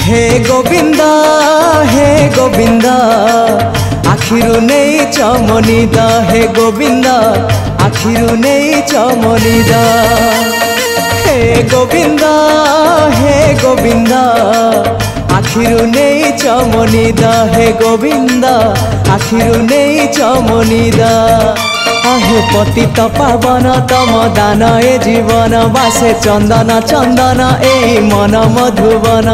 हे गोविंद आखिरु नहीं चमनिद हे गोविंद आखिरु नहीं चमनिद हे गोविंद आखिरु नहीं चमनिद हे गोविंद आखिरु नहीं चमनिद आहे पतित पावन तम दान ए जीवन बासे चंदन चंदन ए मन मधुवन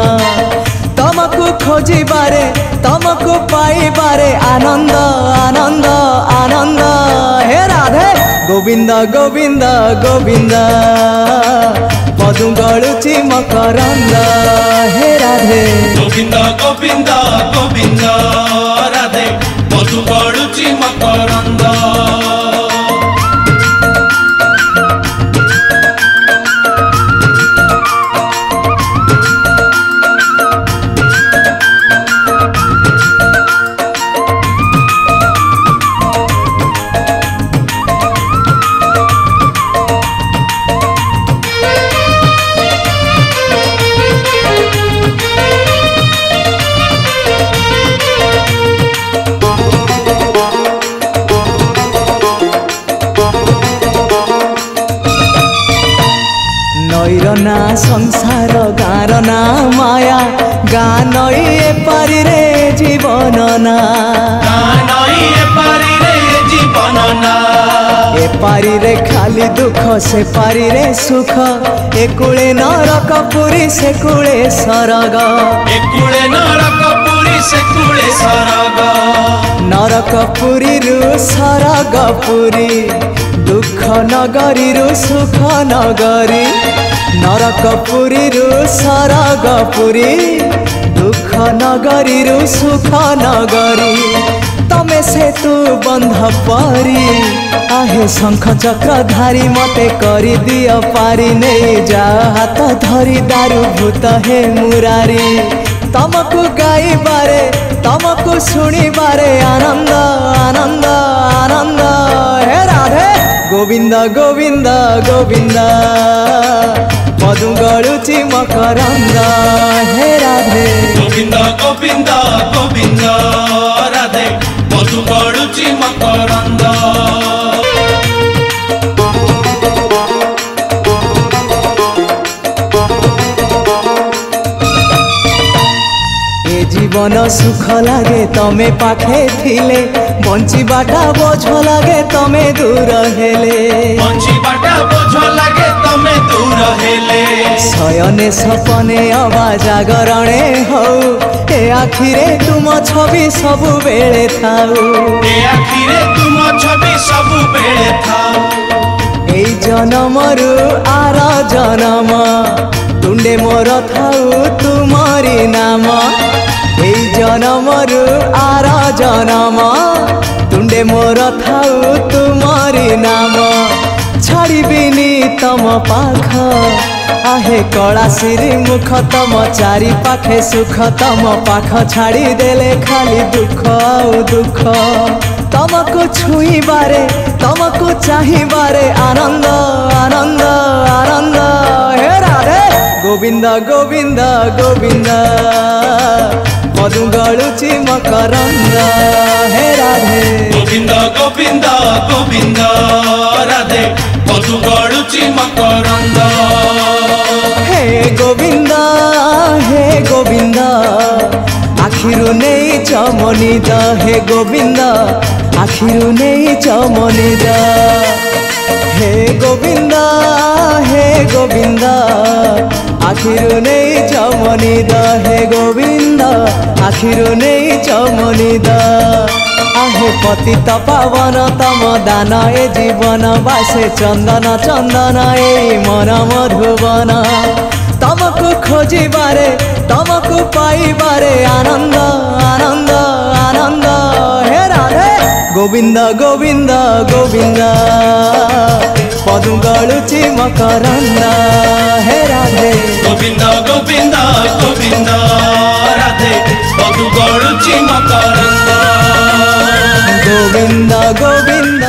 तमको खोजिबारे तमको पाइबारे आनंद आनंद आनंद हे राधे गोविंद गोविंद गोविंद मधु गलुची मकरंद हे राधे गोविंद गोविंद गोविंद राधे मधु गलुची मकरंद नईरना संसार गारना माया गान ए पारी रे जीवन ना ए पारी रे जीवन ना ए पारी रे खाली दुख से पारी रे सुख ए कूले नरक पुरी से कूले सरग ए कूले नरक पुरी से कूले सरग नरक पुरी रु सरग पुरी दुख नगरी रु सुख नगरी नरक पुरी रु सरग पुरी दुख नगरी रु सुख नगरी तमे से तू बंध परी आहे शंख चक्र धारी मते करी दिया पारी नहीं जा हाथ धरी दारू भूत हे मुरारी तमको गाई बारे तमको सुनी बारे आनंद आनंद आनंद हे राधे गोविंद गोविंद गोविंद मधु गलुची मकरंद हे राधे गोविंद गोविंद गोविंद राधे मधु गलुची मकरंद जीवन सुख लागे तमे पाखे थिले बंचीबाटा बोझ लागे तमे दूर हेले बंचीबाटा बोझ लागे तमे दूर हेले शयने सपने अवा जागरणे हौ ए आखिरे तुम छवि सबु बेले थाउ ए आखिरे तुम छवि सबु बेले थाउ ए जन्मरु आर जन्म तुंडे मोर थाउ तुमरी नाम ए जन्मरु आर जन्म तुंडे मोर थाउ तुमरी नाम छाड़बिनी तम पाख आहे कला सिरी मुख तम चारि पाखे सुख तम पाख छाड़ी देले खाली दुख आउ दुख तमको छुई बारे तमको चाही बारे आनंद आनंद आनंद हे राधे गोविंद गोविंद गोविंद मधु गलुची मकरंद हे राधे गोविंद गोविंद गोविंद राधे मधु गलुची मकरंद हे गोविंद आखिरु नहीं चमनिद हे गोविंद आखिरु नहीं चमनिद हे गोविंद आखिरु नहीं चमनिद हे गोविंद आखिरु नहीं चमनिद आहे पतित पावन तम दान ए जीवन बासे चंदन चंदन ए मन मधुवन तमको खोजिबारे तमको पाइबारे आनंद आनंद आनंद हे राधे गोविंद गोविंद गोविंद मधु गलुची मकरंद हे राधे गोविंद गोविंद गोविंद राधे मधु गलुची मकरंद गोविंद गोविंद